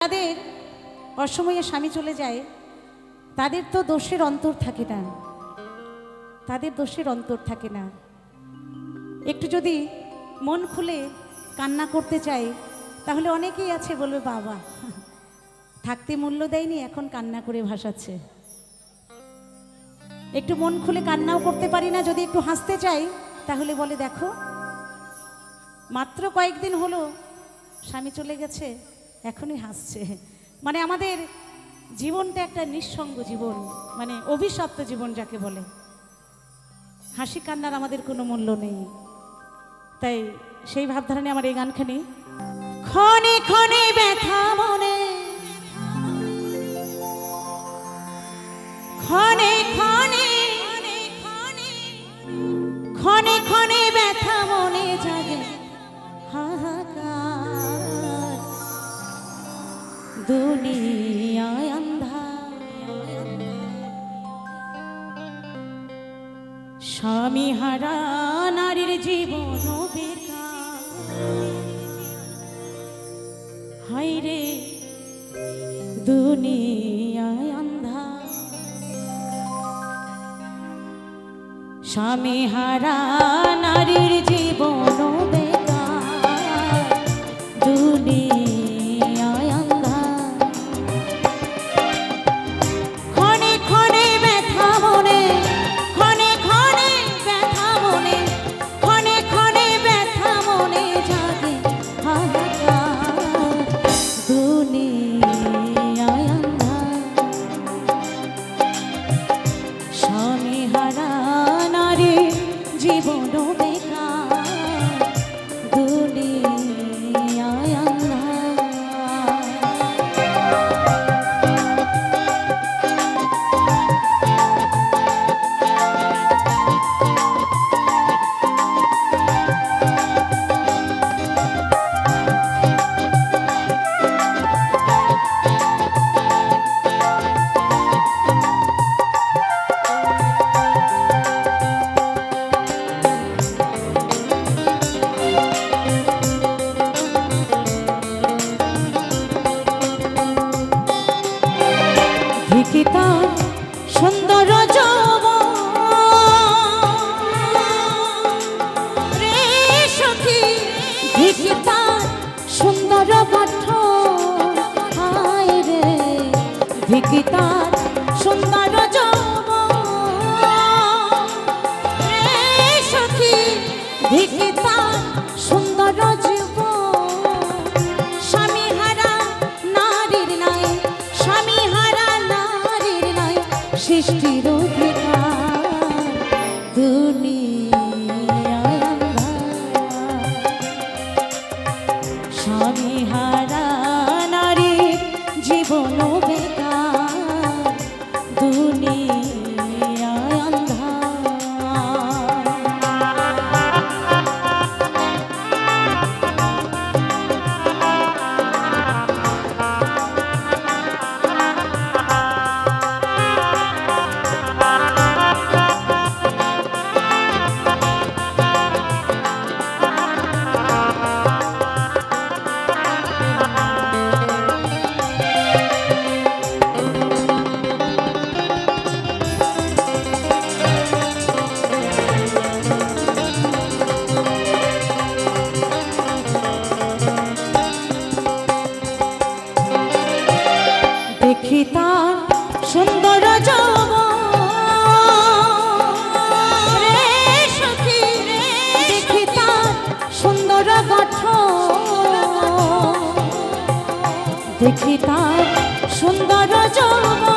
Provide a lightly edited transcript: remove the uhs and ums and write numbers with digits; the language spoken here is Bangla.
তাদের অসময়ে স্বামী চলে যায়, তাদের তো দোষের অন্তর থাকে না, তাদের দোষের অন্তর থাকে না। একটু যদি মন খুলে কান্না করতে চাই তাহলে অনেকেই আছে বলবে বাবা থাকতে মূল্য দেয়নি, এখন কান্না করে ভাসাচ্ছে। একটু মন খুলে কান্নাও করতে পারি না, যদি একটু হাসতে চাই তাহলে বলে দেখো মাত্র কয়েকদিন হলো স্বামী চলে গেছে, এখনই হাসছে। মানে আমাদের জীবনটা একটা নিঃসঙ্গ জীবন, মানে অভিশপ্ত জীবন যাকে বলে। হাসি কান্নার আমাদের কোনো মূল্য নেই। তাই সেই ভাবধারণে আমার এই গানখানি। ক্ষণে ক্ষণে ব্যথা মনে, ক্ষণে ক্ষণে ক্ষণে ক্ষণে ব্যথা মনে জাগে হাহাকার, দুনিয়ায় আন্ধার। স্বামী হারা নারীর জীবন বেকার, হায় রে দুনিয়ায় আন্ধার। স্বামী হারা নারীর জীবন বেকার, দুনিয়ায় আন্ধার। ক্ষণে ক্ষণে ব্যথা মনে, ক্ষণে ক্ষণে ব্যথা মনে, ক্ষণে ক্ষণে ব্যথা মনে জাগে হাহাকার, দুনিয়ায় আন্ধার। স্বামী হারা নারীর জীবন বেকার, দুনিয়ায় আন্ধার। ধিকিতা সুন্দর যৌবন রে সখী, ধিকিতা সুন্দর গঠন, হায় রে ধিকিতা সুন্দর যৌবন রে সখী, ধিকিতা সুন্দর জীবন। স্বামী হারা নারীর নাই, স্বামী হারা নারীর নাই সৃষ্টির অধিকার, দুনিয়ায় আন্ধার। স্বামী হারা নারীর জীবন বেকার, দুনিয়ায় আন্ধার। দেখি তার সুন্দর যৌবন রে সখী, দেখি তার সুন্দর গঠন, দেখি তার সুন্দর যৌবন